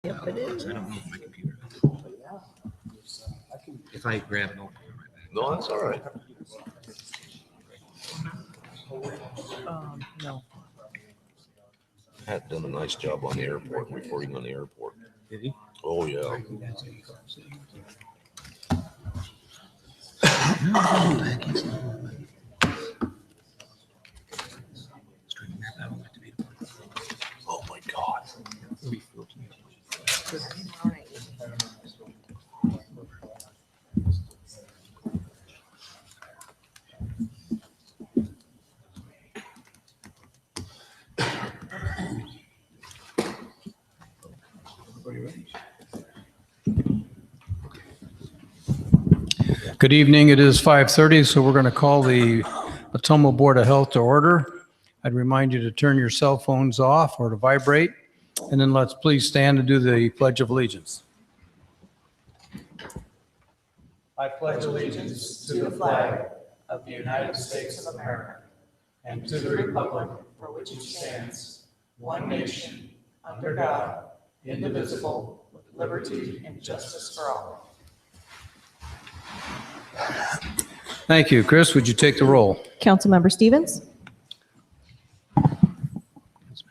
Yep, it is. I don't know if my computer does. If I grab it, I'll be right back. No, that's all right. No. Pat done a nice job on the airport, reporting on the airport. Did he? Oh, yeah. Oh, my God. Good evening. It is 5:30, so we're going to call the Ottumwa Board of Health to order. I'd remind you to turn your cell phones off or to vibrate, and then let's please stand and do the Pledge of Allegiance. I pledge allegiance to the flag of the United States of America and to the republic for which it stands, one nation, under God, indivisible, with liberty and justice for all. Thank you. Chris, would you take the roll? Councilmember Stevens,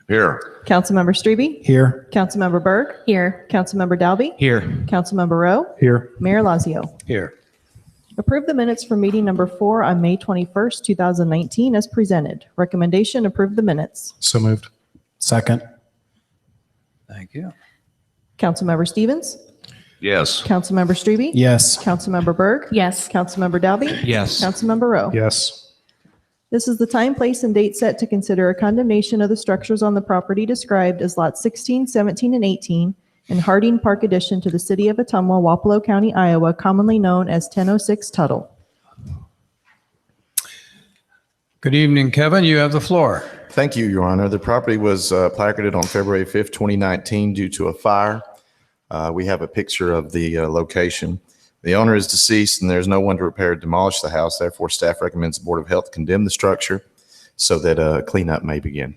Here. Councilmember Strebe, Here. Councilmember Berg, Here. Councilmember Dalby, Here. Councilmember Rowe, Here. Mayor Lazio. Here. Approve the minutes for meeting number 4 on May 21st, 2019 as presented. Recommendation, approve the minutes. So moved. Second. Thank you. Councilmember Stevens, Yes. Councilmember Strebe, Yes. Councilmember Berg, Yes. Councilmember Dalby, Yes. Councilmember Rowe. Yes. This is the time, place, and date set to consider a condemnation of the structures on the property described as lots 16, 17, and 18 in Harding Park addition to the city of Ottumwa, Wapello County, Iowa, commonly known as 1006 Tuttle. Good evening, Kevin. You have the floor. Thank you, Your Honor. The property was placarded on February 5th, 2019 due to a fire. We have a picture of the location. The owner is deceased and there's no one to repair or demolish the house. Therefore, staff recommends the Board of Health condemn the structure so that cleanup may begin.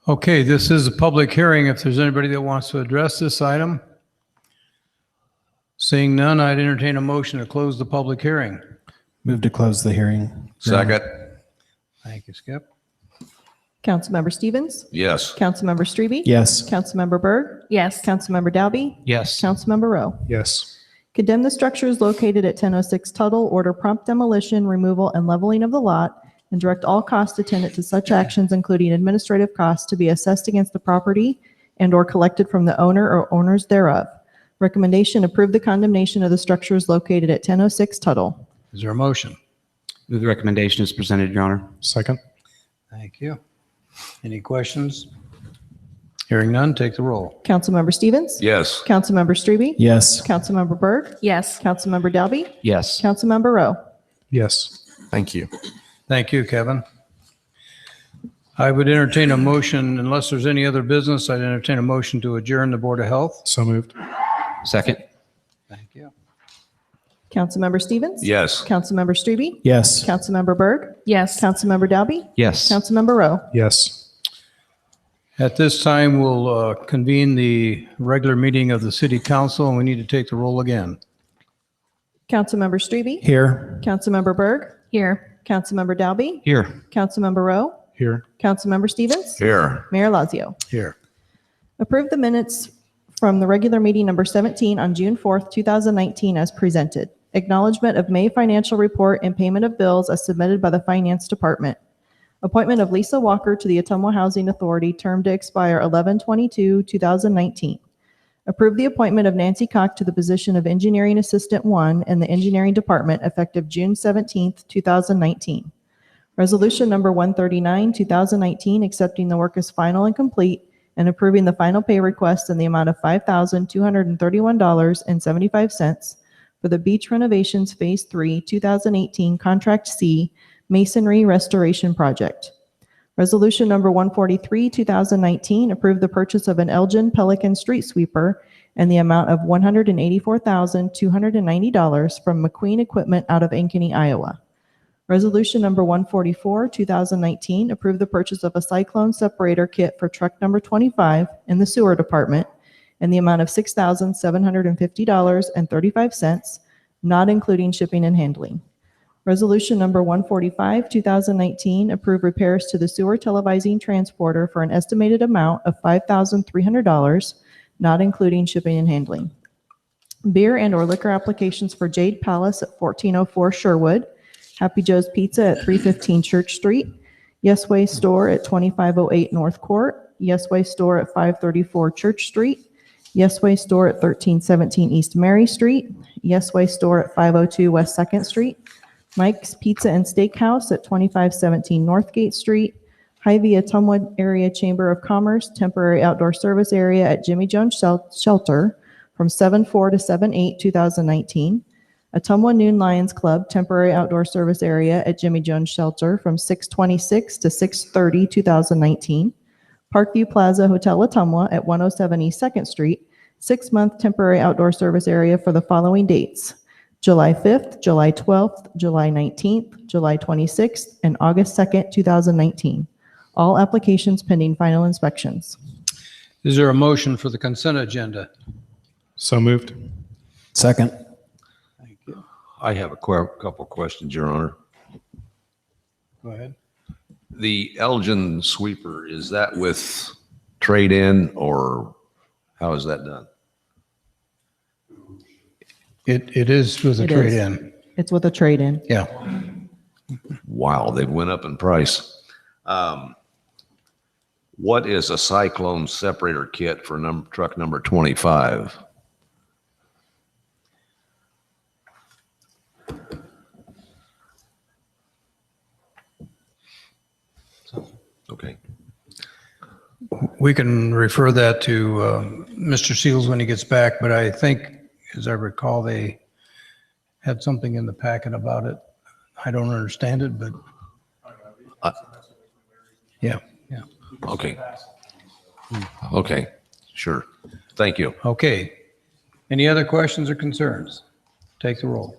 Okay, this is a public hearing. If there's anybody that wants to address this item. Seeing none, I'd entertain a motion to close the public hearing. Move to close the hearing. Second. Thank you, Skip. Councilmember Stevens, Yes. Councilmember Strebe, Yes. Councilmember Berg, Yes. Councilmember Dalby, Yes. Councilmember Rowe. Yes. Condemn the structures located at 1006 Tuttle, order prompt demolition, removal, and leveling of the lot, and direct all costs attendant to such actions, including administrative costs, to be assessed against the property and/or collected from the owner or owners thereof. Recommendation, approve the condemnation of the structures located at 1006 Tuttle. Is there a motion? Move the recommendation is presented, Your Honor. Second. Thank you. Any questions? Hearing none, take the roll. Councilmember Stevens? Yes. Councilmember Strebe? Yes. Councilmember Berg? Yes. Councilmember Dalby? Yes. Councilmember Rowe. Yes. Thank you. Thank you, Kevin. I would entertain a motion, unless there's any other business, I'd entertain a motion to adjourn the Board of Health. So moved. Second. Thank you. Councilmember Stevens? Yes. Councilmember Strebe? Yes. Councilmember Berg? Yes. Councilmember Dalby? Yes. Councilmember Rowe. Yes. At this time, we'll convene the regular meeting of the City Council, and we need to take the roll again. Councilmember Strebe? Here. Councilmember Berg? Here. Councilmember Dalby? Here. Councilmember Rowe? Here. Councilmember Stevens? Here. Mayor Lazio. Here. Approve the minutes from the regular meeting number 17 on June 4th, 2019 as presented. Acknowledgement of May financial report and payment of bills as submitted by the Finance Department. Appointment of Lisa Walker to the Ottumwa Housing Authority, term to expire 11/22/2019. Approve the appointment of Nancy Koch to the position of Engineering Assistant 1 in the Engineering Department effective June 17th, 2019. Resolution number 139, 2019, accepting the work as final and complete and approving the final pay request in the amount of $5,231.75 for the Beach Renovations Phase 3, 2018 Contract C Masonry Restoration Project. Resolution number 143, 2019, approve the purchase of an Elgin Pelican street sweeper in the amount of $184,290 from McQueen Equipment out of Ankeny, Iowa. Resolution number 144, 2019, approve the purchase of a cyclone separator kit for truck number 25 in the sewer department in the amount of $6,750.35, not including shipping and handling. Resolution number 145, 2019, approve repairs to the sewer televising transporter for an estimated amount of $5,300, not including shipping and handling. Beer and/or liquor applications for Jade Palace at 1404 Sherwood, Happy Joe's Pizza at 315 Church Street, Yes Way Store at 2508 North Court, Yes Way Store at 534 Church Street, Yes Way Store at 1317 East Mary Street, Yes Way Store at 502 West 2nd Street, Mike's Pizza and Steakhouse at 2517 Northgate Street, Hy-Vee Ottumwa Area Chamber of Commerce Temporary Outdoor Service Area at Jimmy Jones Shelter from 7/4 to 7/8, 2019, Ottumwa Noon Lions Club Temporary Outdoor Service Area at Jimmy Jones Shelter from 6/26 to 6/30, 2019, Parkview Plaza Hotel Ottumwa at 107 East 2nd Street, 6-month temporary outdoor service area for the following dates: July 5th, July 12th, July 19th, July 26th, and August 2nd, 2019. All applications pending final inspections. Is there a motion for the consent agenda? So moved. Second. Thank you. I have a couple questions, Your Honor. Go ahead. The Elgin sweeper, is that with trade-in or how is that done? It is with a It is. trade-in. It's with a trade-in. Yeah. Wow, they went up in price. What is a cyclone separator kit for truck number 25? Okay. We can refer that to Mr. Seals when he gets back, but I think, as I recall, they had something in the packet about it. I don't understand it, but yeah. Okay. Okay, sure. Thank you. Okay. Any other questions or concerns? Take the roll.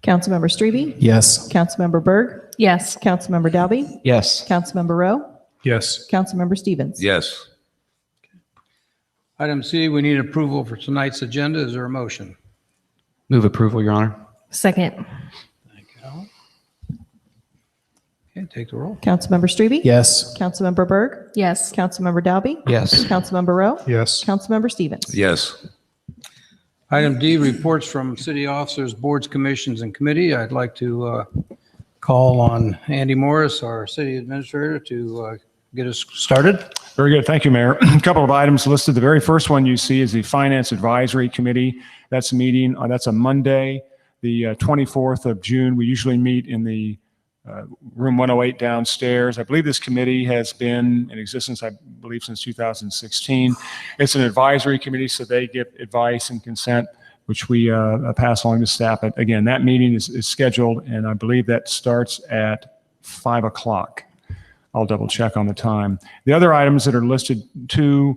Councilmember Strebe? Yes. Councilmember Berg? Yes. Councilmember Dalby? Yes. Councilmember Rowe? Yes. Councilmember Stevens? Yes. Item C, we need approval for tonight's agenda. Is there a motion? Move approval, Your Honor. Second. Thank you, Alan. Okay, take the roll. Councilmember Strebe? Yes. Councilmember Berg? Yes. Councilmember Dalby? Yes. Councilmember Rowe? Yes. Councilmember Stevens? Yes. Item D, reports from city officers, boards, commissions, and committee. I'd like to call on Andy Morris, our city administrator, to get us started. Very good. Thank you, Mayor. A couple of items listed. The very first one you see is the Finance Advisory Committee. That's a meeting, that's a Monday, the 24th of June. We usually meet in the room 108 downstairs. I believe this committee has been in existence, I believe, since 2016. It's an advisory committee, so they give advice and consent, which we pass along to staff. But again, that meeting is scheduled, and I believe that starts at 5 o'clock. I'll double check on the time. The other items that are listed, two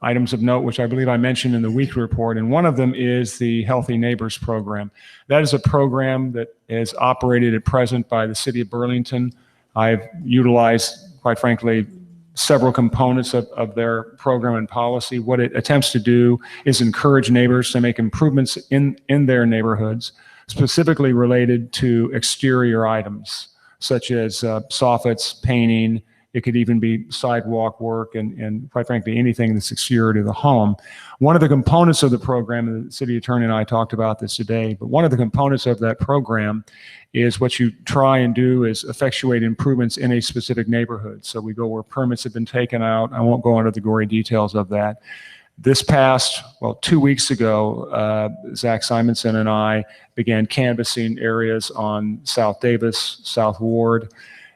items of note, which I believe I mentioned in the weekly report, and one of them is the Healthy Neighbors Program. That is a program that is operated at present by the city of Burlington. I've utilized, quite frankly, several components of their program and policy. What it attempts to do is encourage neighbors to make improvements in their neighborhoods, specifically related to exterior items, such as soffits, painting. It could even be sidewalk work and quite frankly, anything that's exterior to the home. One of the components of the program, and the city attorney and I talked about this today, but one of the components of that program is what you try and do is effectuate improvements in a specific neighborhood. So we go where permits have been taken out. I won't go into the gory details of that. This past, 2 weeks ago, Zach Simonson and I began canvassing areas on South Davis, South Ward,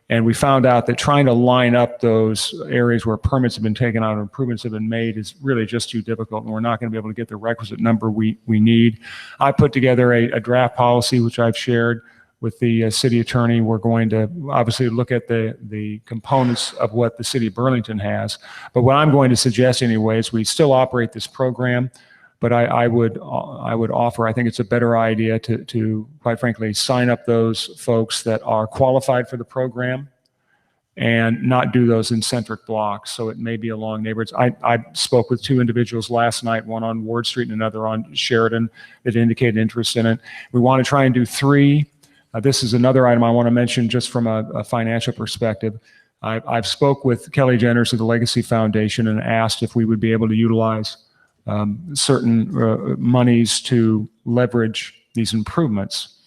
and we found out that trying to line up those areas where permits have been taken out and improvements have been made is really just too difficult, and we're not going to be able to get the requisite number we need. I put together a draft policy, which I've shared with the city attorney. We're going to obviously look at the components of what the city of Burlington has. But what I'm going to suggest anyway is we still operate this program. But I would offer, I think it's a better idea to quite frankly, sign up those folks that are qualified for the program and not do those in centric blocks. So it may be along neighborhoods. I spoke with two individuals last night, one on Ward Street and another on Sheridan, that indicated interest in it. We want to try and do 3. This is another item I want to mention just from a financial perspective. I've spoke with Kelly Jenners of the Legacy Foundation and asked if we would be able to utilize certain monies to leverage these improvements.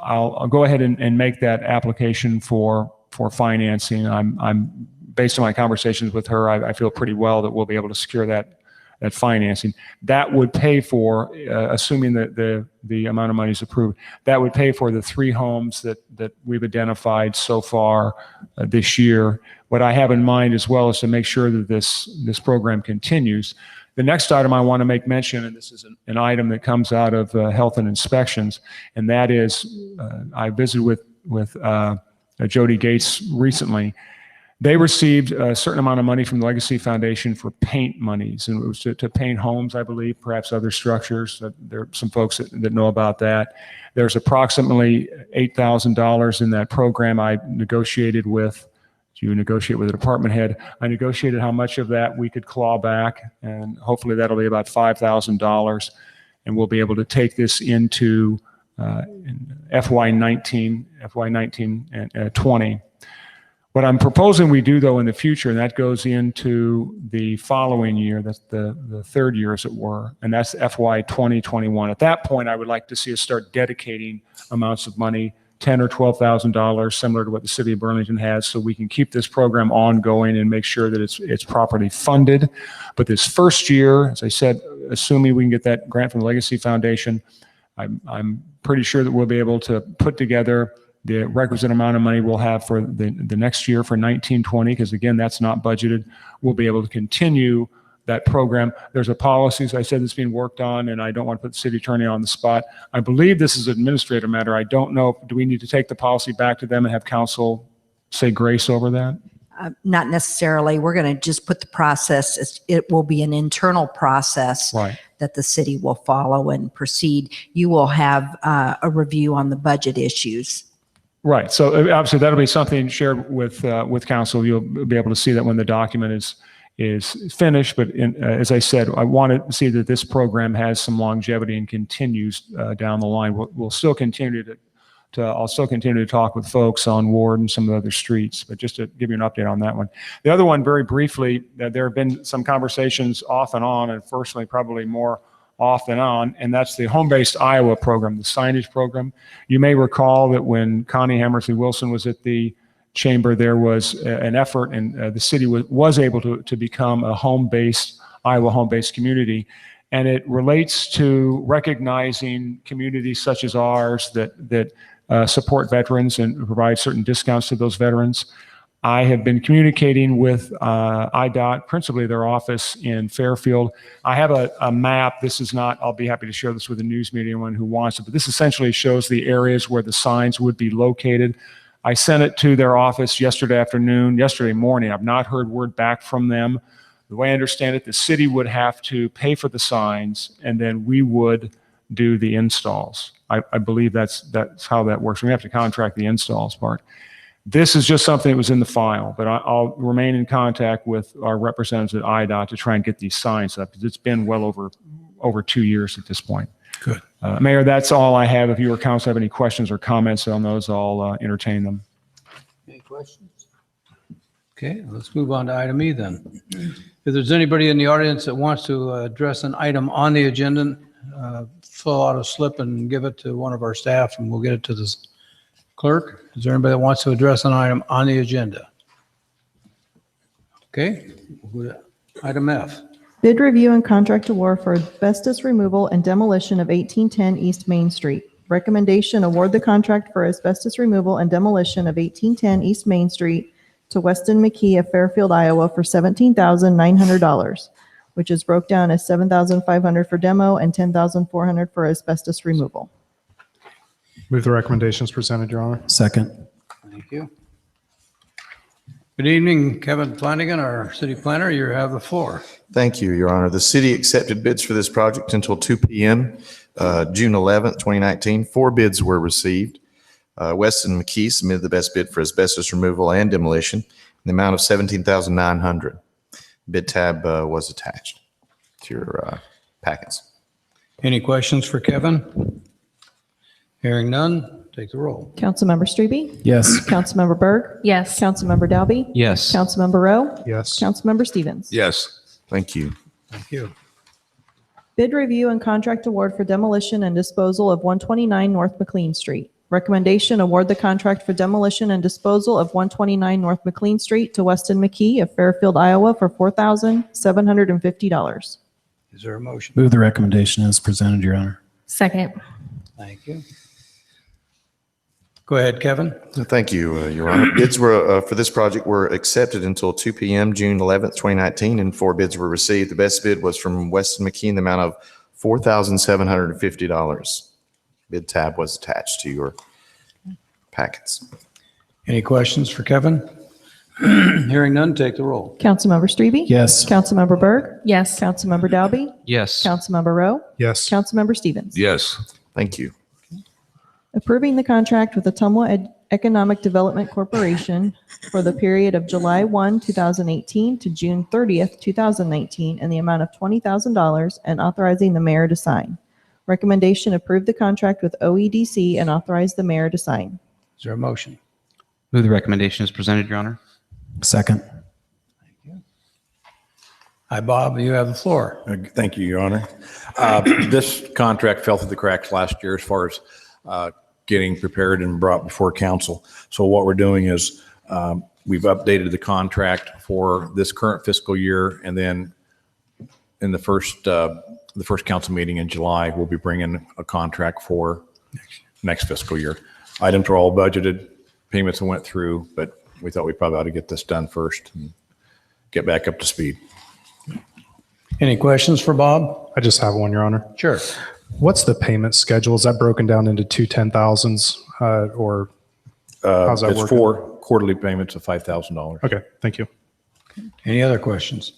I'll go ahead and make that application for financing. I'm based on my conversations with her, I feel pretty well that we'll be able to secure that financing. That would pay for, assuming that the amount of money is approved, that would pay for the 3 homes that we've identified so far this year. What I have in mind as well is to make sure that this program continues. The next item I want to make mention, and this is an item that comes out of health and inspections, and that is, I visited with Jody Gates recently. They received a certain amount of money from the Legacy Foundation for paint monies, and it was to paint homes, I believe, perhaps other structures. There are some folks that know about that. There's approximately $8,000 in that program. I negotiated with, you negotiate with the department head. I negotiated how much of that we could claw back, and hopefully that'll be about $5,000, and we'll be able to take this into FY19 and 20. What I'm proposing we do, though, in the future, and that goes into the following year, that's the third year, as it were, and that's FY 2021. At that point, I would like to see us start dedicating amounts of money, $10,000 or $12,000, similar to what the city of Burlington has, so we can keep this program ongoing and make sure that it's properly funded. But this first year, as I said, assuming we can get that grant from the Legacy Foundation, I'm pretty sure that we'll be able to put together the requisite amount of money we'll have for the next year for 1920, because again, that's not budgeted. We'll be able to continue that program. There's a policy, as I said, that's being worked on, and I don't want to put the city attorney on the spot. I believe this is an administrative matter. I don't know, do we need to take the policy back to them and have council say grace over that? Not necessarily. We're going to just put the process, it will be an internal process Right. that the city will follow and proceed. You will have a review on the budget issues. Right. So obviously that'll be something shared with council. You'll be able to see that when the document is finished. But as I said, I want to see that this program has some longevity and continues down the line. We'll still continue I'll still continue to talk with folks on Ward and some of the other streets, but just to give you an update on that one. The other one, very briefly, there have been some conversations off and on, and personally probably more off and on, and that's the Home-Based Iowa program, the signage program. You may recall that when Connie Hammersley Wilson was at the chamber, there was an effort, and the city was able to become a Iowa home-based community. And it relates to recognizing communities such as ours that support veterans and provide certain discounts to those veterans. I have been communicating with IDOT, principally their office in Fairfield. I have a map. This is not, I'll be happy to share this with the news media, anyone who wants it, but this essentially shows the areas where the signs would be located. I sent it to their office yesterday morning. I've not heard word back from them. The way I understand it, the city would have to pay for the signs, and then we would do the installs. I believe that's how that works. We have to contract the installs part. This is just something that was in the file, but I'll remain in contact with our representatives at IDOT to try and get these signs up. It's been well over 2 years at this point. Good. Mayor, that's all I have. If you or council have any questions or comments on those, I'll entertain them. Any questions? Okay, let's move on to item E then. If there's anybody in the audience that wants to address an item on the agenda, fill out a slip and give it to one of our staff, and we'll get it to the clerk. Is there anybody that wants to address an item on the agenda? Okay, we'll go to item F. Bid review and contract award for asbestos removal and demolition of 1810 East Main Street. Recommendation: award the contract for asbestos removal and demolition of 1810 East Main Street to Weston McKee of Fairfield, Iowa for $17,900, which is broke down as $7,500 for demo and $10,400 for asbestos removal. Move the recommendations presented, Your Honor. Second. Thank you. Good evening, Kevin Flanagan, our city planner. You have the floor. Thank you, Your Honor. The city accepted bids for this project until 2 p.m., June 11th, 2019. 4 bids were received. Weston McKee submitted the best bid for asbestos removal and demolition in the amount of $17,900. Bid tab was attached to your packets. Any questions for Kevin? Hearing none, take the roll. Councilmember Strebe? Yes. Councilmember Berg? Yes. Councilmember Dalby? Yes. Councilmember Rowe? Yes. Councilmember Stevens? Yes. Thank you. Thank you. Bid review and contract award for demolition and disposal of 129 North McLean Street. Recommendation, award the contract for demolition and disposal of 129 North McLean Street to Weston McKee of Fairfield, Iowa for $4,750. Is there a motion? Move the recommendation as presented, Your Honor. Second. Thank you. Go ahead, Kevin. Thank you, Your Honor. Bids were for this project were accepted until 2 p.m., June 11th, 2019, and 4 bids were received. The best bid was from Weston McKee in the amount of $4,750. Bid tab was attached to your packets. Any questions for Kevin? Hearing none, take the roll. Councilmember Strebe? Yes. Councilmember Berg? Yes. Councilmember Dalby? Yes. Councilmember Rowe? Yes. Councilmember Stevens? Yes. Thank you. Approving the contract with Ottumwa Economic Development Corporation for the period of July 1, 2018 to June 30th, 2019, in the amount of $20,000 and authorizing the mayor to sign. Recommendation, approve the contract with OEDC and authorize the mayor to sign. Is there a motion? Move the recommendation as presented, Your Honor. Second. Hi, Bob, you have the floor. Thank you, Your Honor. This contract fell through the cracks last year as far as getting prepared and brought before council. So what we're doing is we've updated the contract for this current fiscal year, and then in the first council meeting in July, we'll be bringing a contract for next fiscal year. Items are all budgeted, payments went through, but we thought we probably ought to get this done first and get back up to speed. Any questions for Bob? I just have one, Your Honor. Sure. What's the payment schedule? Is that broken down into 2 10,000s or how's that It's working? 4 quarterly payments of $5,000. Okay, thank you. Any other questions?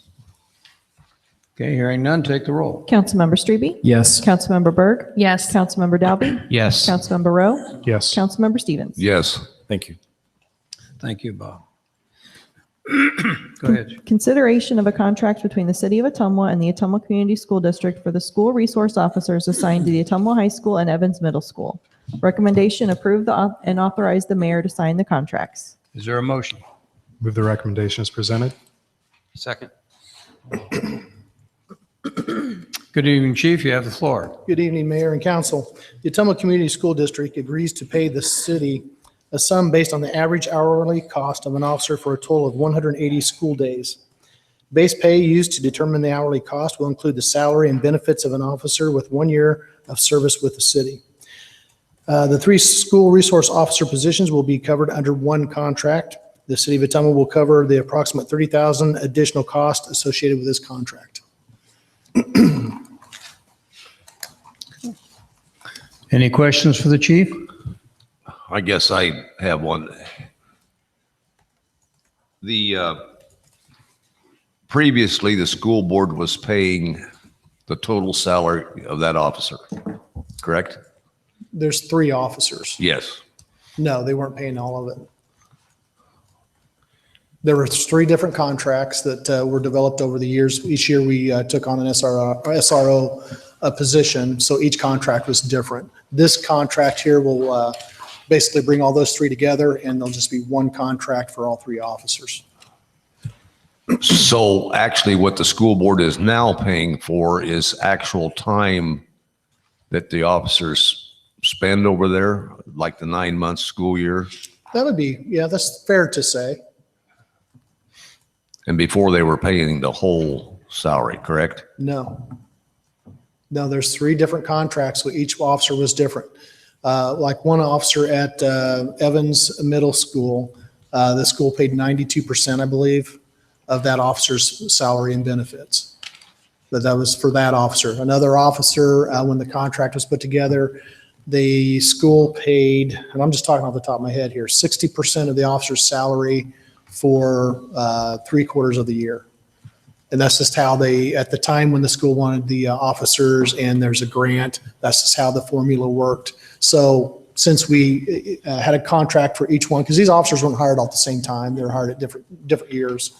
Okay, hearing none, take the roll. Councilmember Strebe? Yes. Councilmember Berg? Yes. Councilmember Dalby? Yes. Councilmember Rowe? Yes. Councilmember Stevens? Yes. Thank you. Thank you, Bob. Go ahead. Consideration of a contract between the City of Ottumwa and the Ottumwa Community School District for the school resource officers assigned to the Ottumwa High School and Evans Middle School. Recommendation, approve and authorize the mayor to sign the contracts. Is there a motion? Move the recommendation as presented. Second. Good evening, Chief. You have the floor. Good evening, Mayor and Council. The Ottumwa Community School District agrees to pay the city a sum based on the average hourly cost of an officer for a total of 180 school days. Base pay used to determine the hourly cost will include the salary and benefits of an officer with 1 year of service with the city. The 3 school resource officer positions will be covered under one contract. The City of Ottumwa will cover the approximate $30,000 additional cost associated with this contract. Any questions for the chief? I guess I have one. Previously, the school board was paying the total salary of that officer, correct? There's 3 officers. Yes. No, they weren't paying all of it. There were 3 different contracts that were developed over the years. Each year we took on an SRO position, so each contract was different. This contract here will basically bring all those 3 together, and there'll just be one contract for all 3 officers. So actually what the school board is now paying for is actual time that the officers spend over there, like the 9 month school year? That would be, yeah, that's fair to say. And before they were paying the whole salary, correct? No. No, there's 3 different contracts, so each officer was different. Like one officer at Evans Middle School, the school paid 92%, I believe, of that officer's salary and benefits. But that was for that officer. Another officer, when the contract was put together, the school paid, and I'm just talking off the top of my head here, 60% of the officer's salary for 3/4 of the year. And that's just how they, at the time when the school wanted the officers and there's a grant, that's just how the formula worked. So since we had a contract for each one, because these officers weren't hired all at the same time, they were hired at different years.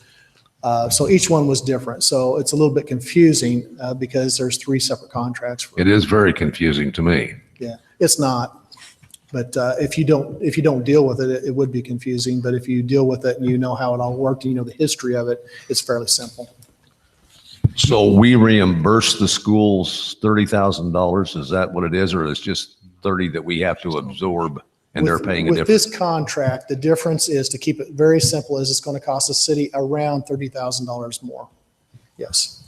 So each one was different. So it's a little bit confusing because there's 3 separate contracts. It is very confusing to me. Yeah, it's not. But if you don't deal with it, it would be confusing. But if you deal with it and you know how it all worked, and you know the history of it, it's fairly simple. So we reimburse the schools $30,000. Is that what it is? Or it's just 30 that we have to absorb and they're paying a With difference? this contract, the difference is, to keep it very simple, is it's going to cost the city around $30,000 more. Yes.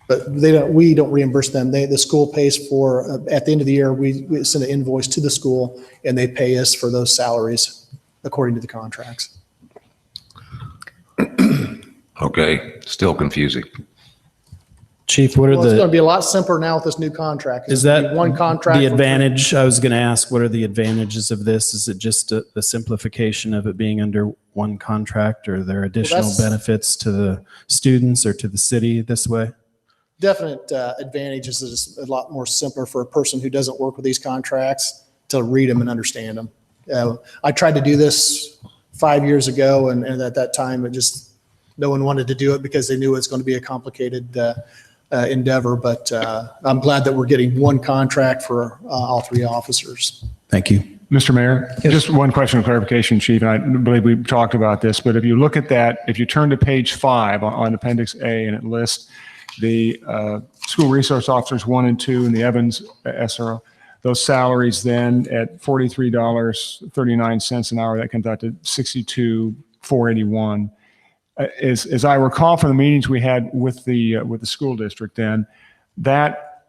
But we don't reimburse them. The school pays for, at the end of the year, we send an invoice to the school and they pay us for those salaries according to the contracts. Okay, still confusing. Chief, what are Well, it's going to the, be a lot simpler now with this new contract. is It's gonna that be one contract? the for- advantage? I was going to ask, what are the advantages of this? Is it just the simplification of it being under one contract, or are there additional that's- benefits to the students or to the city this way? Definite advantages is a lot more simpler for a person who doesn't work with these contracts to read them and understand them. I tried to do this 5 years ago, and at that time, no one wanted to do it because they knew it was going to be a complicated endeavor. But I'm glad that we're getting one contract for all 3 officers. Thank you. Mr. Mayor, just one question of clarification, Chief, and I believe we've talked about this, but if you look at that, if you turn to page 5 on Appendix A, and it lists the school resource officers 1 and 2 and the Evans SRO, those salaries then at $43.39 an hour, that comes out to $62,481. As I recall from the meetings we had with the school district, then that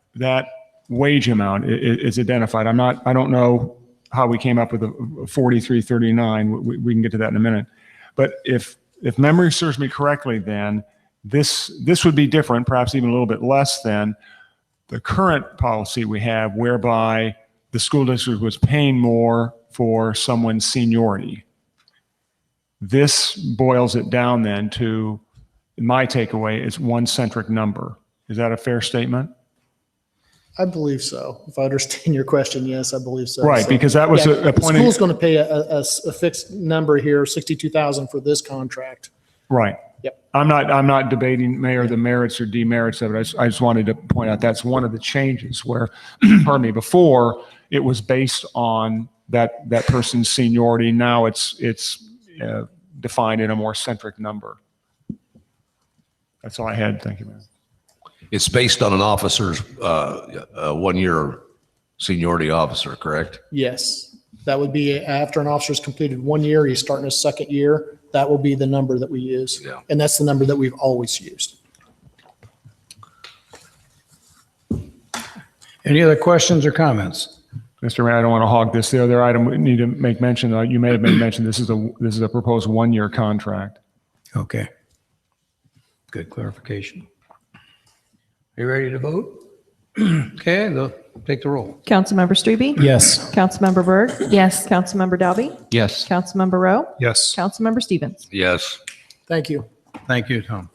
wage amount is identified. I don't know how we came up with a 43.39. We can get to that in a minute. But if memory serves me correctly, then this would be different, perhaps even a little bit less than the current policy we have, whereby the school district was paying more for someone's seniority. This boils it down then to, my takeaway is one centric number. Is that a fair statement? I believe so. If I understand your question, yes, I believe so. Right, So, because that was yeah, a the point. school's going to pay a fixed number here, 62,000 for this contract. Right. Yep. I'm not debating, Mayor, the merits or demerits of it. I just wanted to point out that's one of the changes where, pardon me, before it was based on that person's seniority. Now it's defined in a more centric number. That's all I had. Thank you, Mayor. It's based on an officer's 1-year seniority officer, correct? Yes, that would be after an officer's completed 1 year, he's starting his 2nd year. That will be the number that we use. Yeah. And that's the number that we've always used. Any other questions or comments? Mr. Mayor, I don't want to hog this. The other item we need to make mention, you may have made mention, this is a proposed 1-year contract. Okay. Good clarification. Are you ready to vote? Okay, take the roll. Councilmember Strebe? Yes. Councilmember Berg? Yes. Councilmember Dalby? Yes. Councilmember Rowe? Yes. Councilmember Stevens? Yes. Thank you. Thank you, Tom.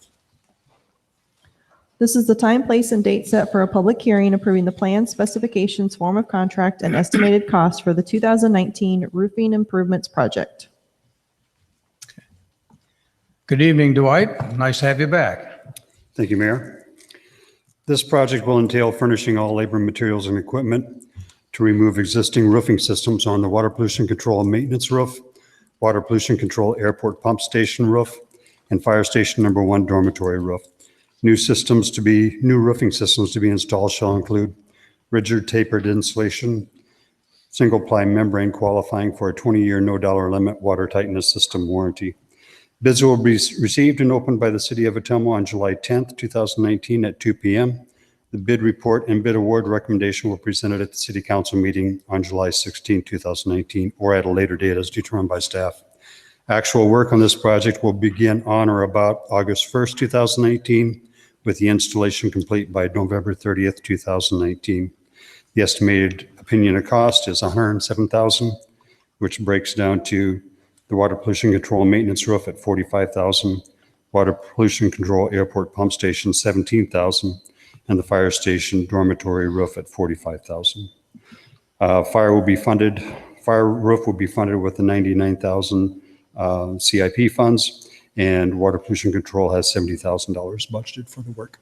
This is the time, place, and date set for a public hearing approving the plan, specifications, form of contract, and estimated cost for the 2019 roofing improvements project. Good evening, Dwight. Nice to have you back. Thank you, Mayor. This project will entail furnishing all labor, materials, and equipment to remove existing roofing systems on the water pollution control and maintenance roof, water pollution control airport pump station roof, and fire station number 1 dormitory roof. New roofing systems to be installed shall include rigid tapered insulation, single-ply membrane qualifying for a 20-year no dollar limit water tightness system warranty. Bids will be received and opened by the City of Ottumwa on July 10th, 2019 at 2 p.m. The bid report and bid award recommendation were presented at the City Council meeting on July 16, 2019, or at a later date as determined by staff. Actual work on this project will begin on or about August 1st, 2019, with the installation complete by November 30th, 2019. The estimated opinion of cost is $107,000, which breaks down to the water pollution control and maintenance roof at $45,000, water pollution control airport pump station, $17,000, and the fire station dormitory roof at $45,000. Fire roof will be funded with the $99,000 CIP funds, and water pollution control has $70,000 budgeted for the work.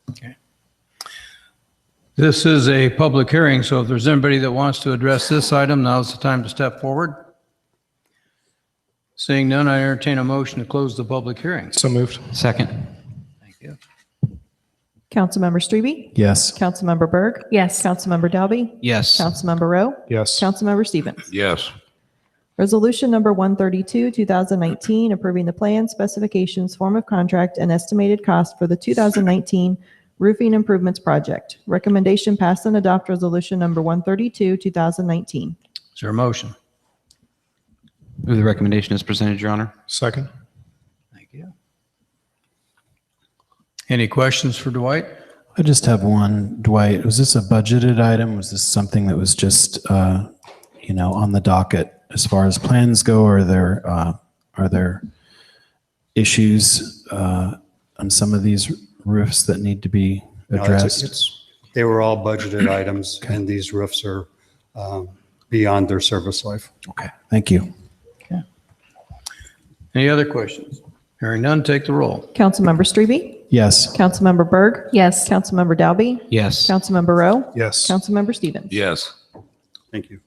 Okay. This is a public hearing, so if there's anybody that wants to address this item, now's the time to step forward. Seeing none, I entertain a motion to close the public hearing. So moved. Second. Thank you. Councilmember Strebe? Yes. Councilmember Berg? Yes. Councilmember Dalby? Yes. Councilmember Rowe? Yes. Councilmember Stevens? Yes. Resolution number 132, 2019, approving the plan, specifications, form of contract, and estimated cost for the 2019 roofing improvements project. Recommendation pass and adopt resolution number 132, 2019. Is there a motion? Move the recommendation as presented, Your Honor. Second. Thank you. Any questions for Dwight? I just have one. Dwight, was this a budgeted item? Was this something that was just, on the docket as far as plans go? Are there issues on some of these roofs that need to be No, addressed? they were all budgeted items, and these roofs are beyond their service life. Okay, thank you. Any other questions? Hearing none, take the roll. Councilmember Strebe? Yes. Councilmember Berg? Yes. Councilmember Dalby? Yes. Councilmember Rowe? Yes. Councilmember Stevens? Yes. Thank you.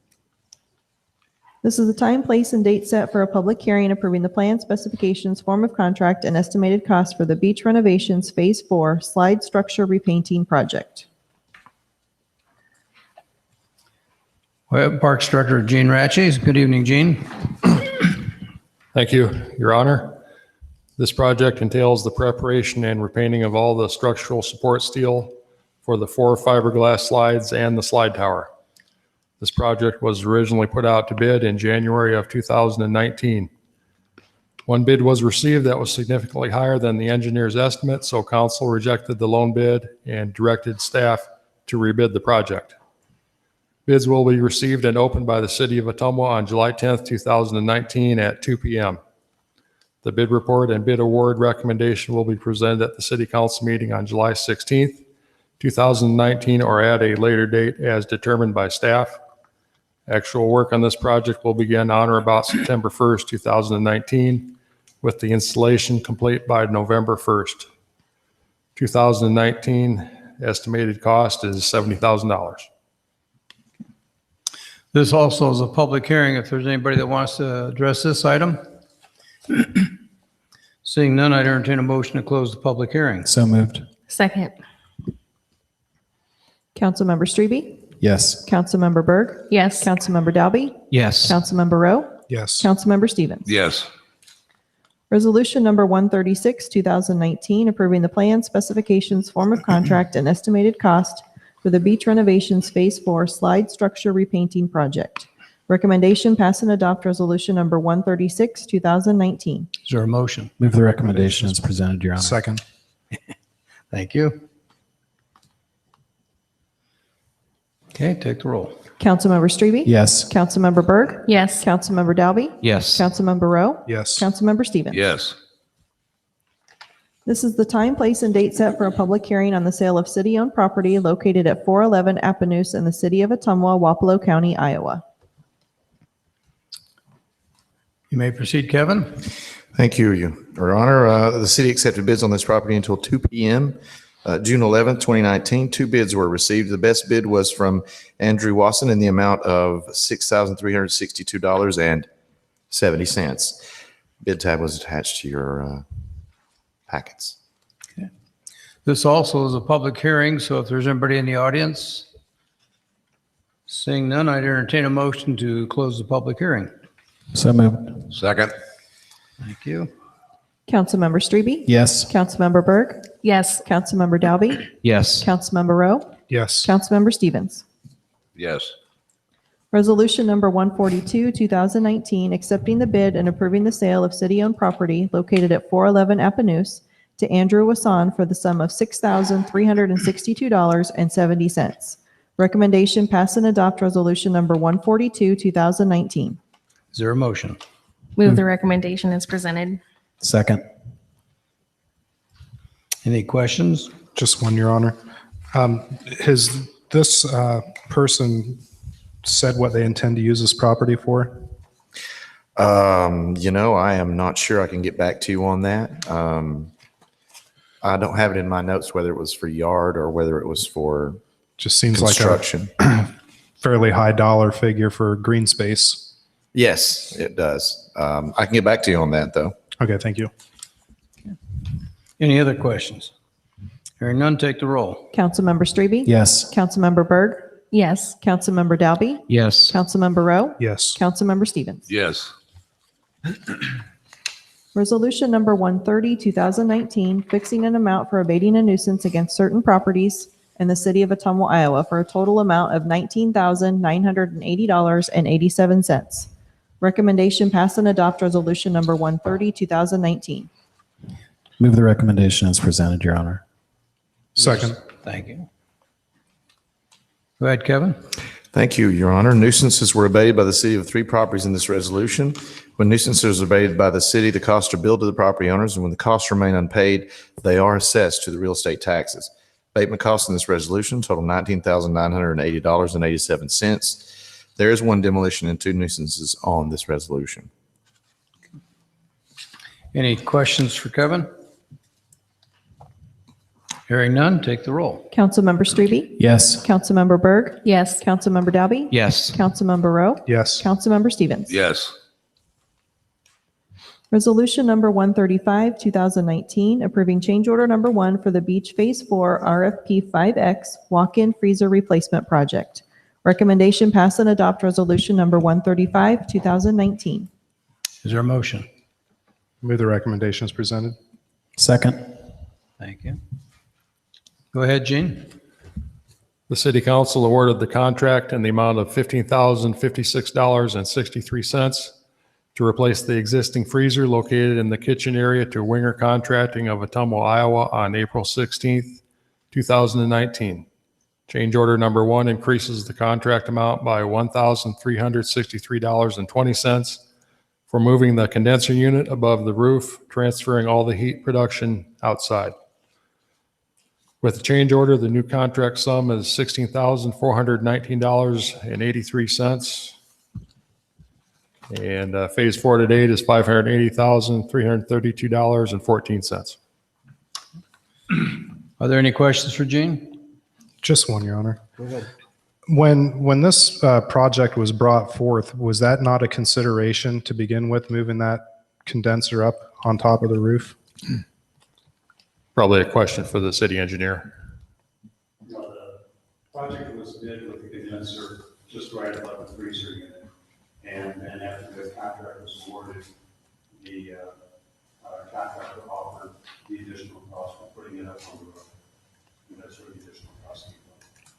This is the time, place, and date set for a public hearing approving the plan, specifications, form of contract, and estimated cost for the beach renovations Phase 4 slide structure repainting project. Web Parks Director Gene Ratchey. Good evening, Gene. Thank you, Your Honor. This project entails the preparation and repainting of all the structural support steel for the 4 fiberglass slides and the slide tower. This project was originally put out to bid in January of 2019. One bid was received that was significantly higher than the engineer's estimate, so council rejected the loan bid and directed staff to rebid the project. Bids will be received and opened by the City of Ottumwa on July 10th, 2019 at 2 p.m. The bid report and bid award recommendation will be presented at the City Council meeting on July 16th, 2019, or at a later date as determined by staff. Actual work on this project will begin on or about September 1st, 2019, with the installation complete by November 1st. 2019 estimated cost is $70,000. This also is a public hearing. If there's anybody that wants to address this item. Seeing none, I'd entertain a motion to close the public hearing. So moved. Second. Councilmember Strebe? Yes. Councilmember Berg? Yes. Councilmember Dalby? Yes. Councilmember Rowe? Yes. Councilmember Stevens? Yes. Resolution number 136, 2019, approving the plan, specifications, form of contract, and estimated cost for the beach renovations Phase 4 slide structure repainting project. Recommendation pass and adopt resolution number 136, 2019. Is there a motion? Move the recommendation as presented, Your Honor. Second. Thank you. Okay, take the roll. Councilmember Strebe? Yes. Councilmember Berg? Yes. Councilmember Dalby? Yes. Councilmember Rowe? Yes. Councilmember Stevens? Yes. This is the time, place, and date set for a public hearing on the sale of city-owned property located at 411 Appanoose in the city of Ottumwa, Wapello County, Iowa. You may proceed, Kevin. Thank you, Your Honor. The city accepted bids on this property until 2 p.m. June 11th, 2019. 2 bids were received. The best bid was from Andrew Wasson in the amount of $6,362.70. Bid tab was attached to your packets. This also is a public hearing, so if there's anybody in the audience, seeing none, I'd entertain a motion to close the public hearing. So moved. Second. Thank you. Councilmember Strebe? Yes. Councilmember Berg? Yes. Councilmember Dalby? Yes. Councilmember Rowe? Yes. Councilmember Stevens? Yes. Resolution number 142, 2019, accepting the bid and approving the sale of city-owned property located at 411 Appanoose to Andrew Wasson for the sum of $6,362.70. Recommendation pass and adopt resolution number 142, 2019. Is there a motion? Move the recommendation as presented. Second. Any questions? Just one, Your Honor. Has this person said what they intend to use this property for? I am not sure. I can get back to you on that. I don't have it in my notes whether it was for yard or whether it was for Just seems construction. like a fairly high dollar figure for green space. Yes, it does. I can get back to you on that, though. Okay, thank you. Any other questions? Hearing none, take the roll. Councilmember Strebe? Yes. Councilmember Berg? Yes. Councilmember Dalby? Yes. Councilmember Rowe? Yes. Councilmember Stevens? Yes. Resolution number 130, 2019, fixing an amount for abating a nuisance against certain properties in the city of Ottumwa, Iowa, for a total amount of $19,980.87. Recommendation pass and adopt resolution number 130, 2019. Move the recommendation as presented, Your Honor. Second. Thank you. Go ahead, Kevin. Thank you, Your Honor. Nuisances were abated by the city of 3 properties in this resolution. When nuisances are abated by the city, the costs are billed to the property owners, and when the costs remain unpaid, they are assessed to the real estate taxes. Abatement costs in this resolution total $19,980.87. There is 1 demolition and 2 nuisances on this resolution. Any questions for Kevin? Hearing none, take the roll. Councilmember Strebe? Yes. Councilmember Berg? Yes. Councilmember Dalby? Yes. Councilmember Rowe? Yes. Councilmember Stevens? Yes. Resolution number 135, 2019, approving change order number 1 for the Beach Phase 4 RFP 5X walk-in freezer replacement project. Recommendation pass and adopt resolution number 135, 2019. Is there a motion? Move the recommendation as presented. Second. Thank you. Go ahead, Gene. The city council awarded the contract in the amount of $15,056.63 to replace the existing freezer located in the kitchen area to Winger Contracting of Ottumwa, Iowa on April 16th, 2019. Change order number 1 increases the contract amount by $1,363.20 for moving the condenser unit above the roof, transferring all the heat production outside. With the change order, the new contract sum is $16,419.83. And phase 4 to date is $580,332.14. Are there any questions for Gene? Just one, Your Honor. Go ahead. When this project was brought forth, was that not a consideration to begin with, moving that condenser up on top of the roof? Probably a question for the city engineer. The project was bid with the condenser just right above the freezer unit. And then after the contract was awarded, the contractor offered the additional cost for putting it up on the roof. And that's where the additional cost came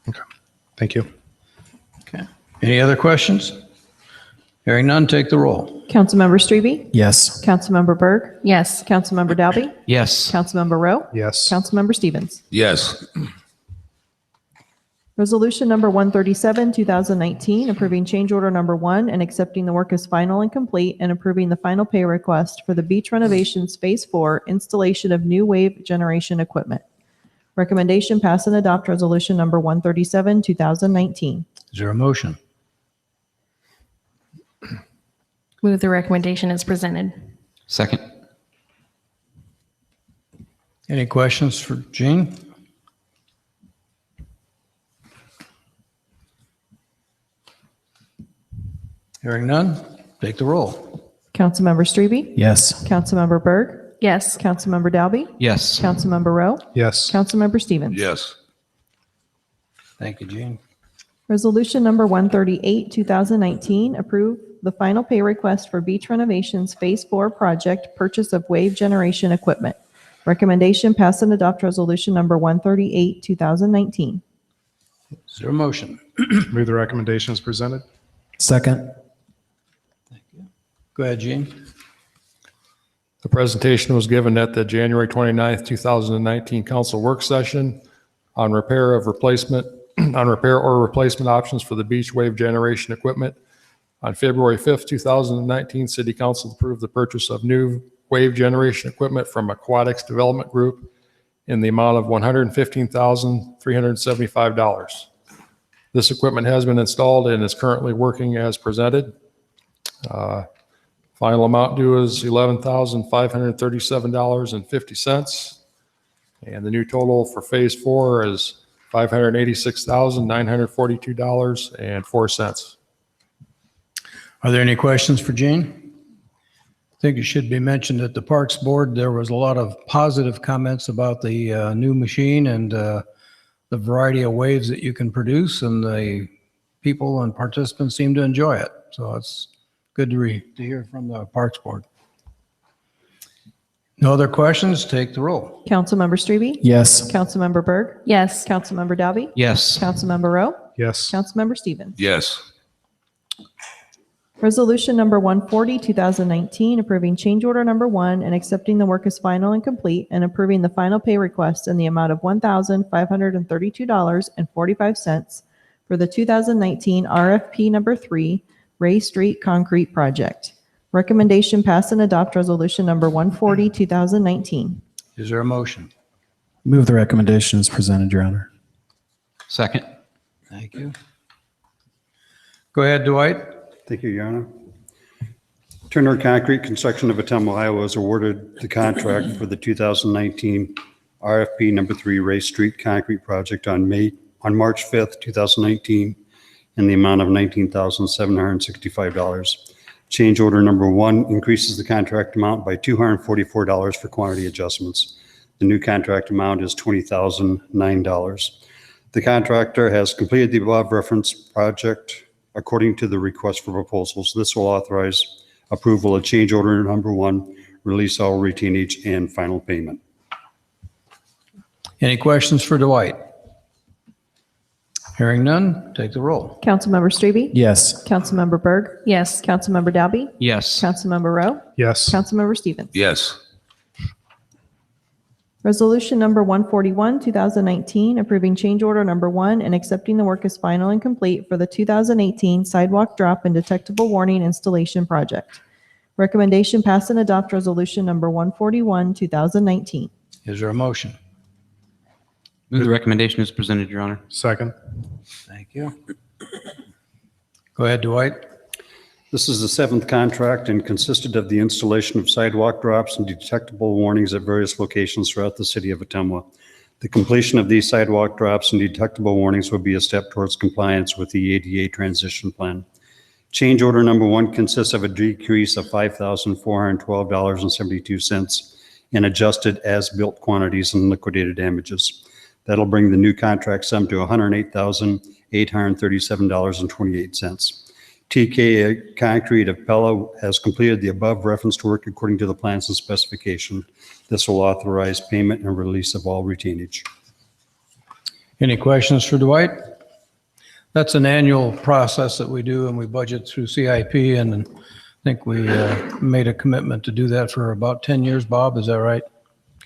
from. Okay, thank you. Okay. Any other questions? Hearing none, take the roll. Councilmember Strebe? Yes. Councilmember Berg? Yes. Councilmember Dalby? Yes. Councilmember Rowe? Yes. Councilmember Stevens? Yes. Resolution number 137, 2019, approving change order number 1 and accepting the work as final and complete and approving the final pay request for the beach renovations Phase 4 installation of new wave generation equipment. Recommendation pass and adopt resolution number 137, 2019. Is there a motion? Move the recommendation as presented. Second. Any questions for Gene? Hearing none, take the roll. Councilmember Strebe? Yes. Councilmember Berg? Yes. Councilmember Dalby? Yes. Councilmember Rowe? Yes. Councilmember Stevens? Yes. Thank you, Gene. Resolution number 138, 2019, approve the final pay request for beach renovations Phase 4 project purchase of wave generation equipment. Recommendation pass and adopt resolution number 138, 2019. Is there a motion? Move the recommendation as presented. Second. Go ahead, Gene. The presentation was given at the January 29th, 2019 council work session on repair or replacement options for the beach wave generation equipment On February 5th, 2019, City Council approved the purchase of new wave generation equipment from Aquatics Development Group in the amount of $115,375. This equipment has been installed and is currently working as presented. Final amount due is $11,537.50. And the new total for Phase 4 is $586,942.04. Are there any questions for Gene? I think it should be mentioned that the Parks Board, there was a lot of positive comments about the new machine and the variety of waves that you can produce, and the people and participants seem to enjoy it. So it's good to hear from the Parks Board. No other questions? Take the roll. Councilmember Strebe? Yes. Councilmember Berg? Yes. Councilmember Dalby? Yes. Councilmember Rowe? Yes. Councilmember Stevens? Yes. Resolution number 140, 2019, approving change order number 1 and accepting the work as final and complete and approving the final pay request in the amount of $1,532.45 for the 2019 RFP number 3 Ray Street Concrete Project. Recommendation pass and adopt resolution number 140, 2019. Is there a motion? Move the recommendation as presented, Your Honor. Second. Thank you. Go ahead, Dwight. Thank you, Your Honor. Turner Concrete Construction of Ottumwa, Ohio was awarded the contract for the 2019 RFP number 3 Ray Street Concrete Project on March 5th, 2019, in the amount of $19,765. Change order number 1 increases the contract amount by $244 for quantity adjustments. The new contract amount is $20,009. The contractor has completed the above referenced project according to the request for proposals. This will authorize approval of change order number 1, release all retainage, and final payment. Any questions for Dwight? Hearing none, take the roll. Councilmember Strebe? Yes. Councilmember Berg? Yes. Councilmember Dalby? Yes. Councilmember Rowe? Yes. Councilmember Stevens? Yes. Resolution number 141, 2019, approving change order number 1 and accepting the work as final and complete for the 2018 sidewalk drop and detectable warning installation project. Recommendation pass and adopt resolution number 141, 2019. Is there a motion? Move the recommendation as presented, Your Honor. Second. Thank you. Go ahead, Dwight. This is the 7th contract and consisted of the installation of sidewalk drops and detectable warnings at various locations throughout the city of Ottumwa. The completion of these sidewalk drops and detectable warnings will be a step towards compliance with the ADA transition plan. Change order number 1 consists of a decrease of $5,412.72 in adjusted as-built quantities and liquidated damages. That'll bring the new contract sum to $108,837.28. TK Concrete of Pella has completed the above referenced work according to the plans and specification. This will authorize payment and release of all retainage. Any questions for Dwight? That's an annual process that we do, and we budget through CIP, and I think we made a commitment to do that for about 10 years. Bob, is that right?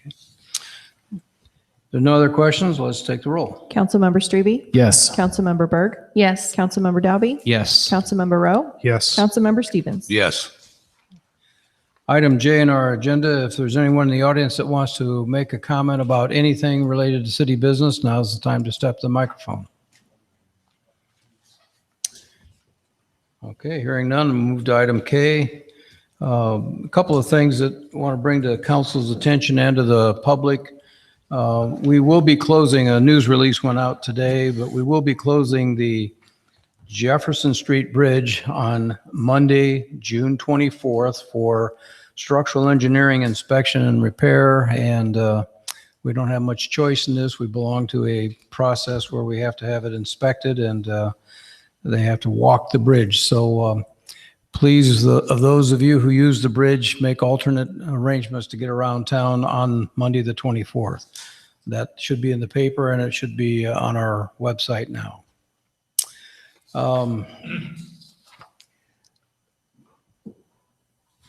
Okay. There's no other questions. Let's take the roll. Councilmember Strebe? Yes. Councilmember Berg? Yes. Councilmember Dalby? Yes. Councilmember Rowe? Yes. Councilmember Stevens? Yes. Item J in our agenda, if there's anyone in the audience that wants to make a comment about anything related to city business, now's the time to step to the microphone. Okay, hearing none, we'll move to item K. A couple of things that I want to bring to council's attention and to the public. We will be closing, a news release went out today, but we will be closing the Jefferson Street Bridge on Monday, June 24th for structural engineering inspection and repair. And we don't have much choice in this. We belong to a process where we have to have it inspected, and they have to walk the bridge. So please, of those of you who use the bridge, make alternate arrangements to get around town on Monday, the 24th. That should be in the paper, and it should be on our website now.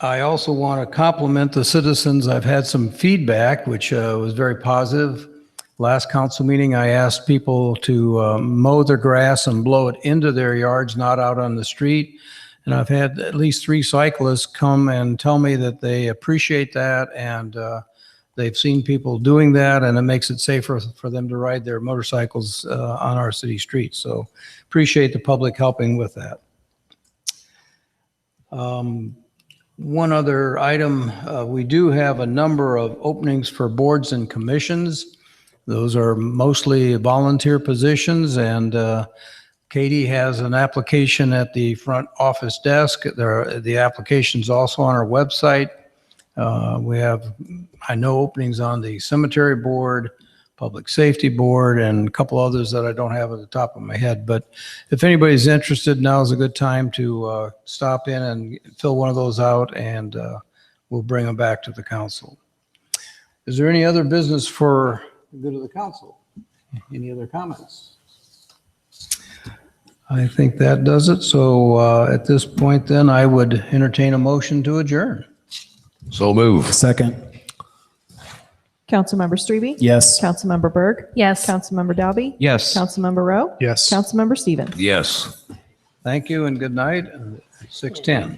I also want to compliment the citizens. I've had some feedback, which was very positive. Last council meeting, I asked people to mow their grass and blow it into their yards, not out on the street. And I've had at least 3 cyclists come and tell me that they appreciate that, and they've seen people doing that, and it makes it safer for them to ride their motorcycles on our city streets. So appreciate the public helping with that. One other item, we do have a number of openings for boards and commissions. Those are mostly volunteer positions, and Katie has an application at the front office desk. The application's also on our website. We have, I know, openings on the cemetery board, public safety board, and a couple others that I don't have at the top of my head. But if anybody's interested, now is a good time to stop in and fill one of those out, and we'll bring them back to the council. Is there any other business for the good of the council? Any other comments? I think that does it. So at this point, then, I would entertain a motion to adjourn. So move. Second. Councilmember Strebe? Yes. Councilmember Berg? Yes. Councilmember Dalby? Yes. Councilmember Rowe? Yes. Councilmember Stevens? Yes. Thank you and good night. 6:10.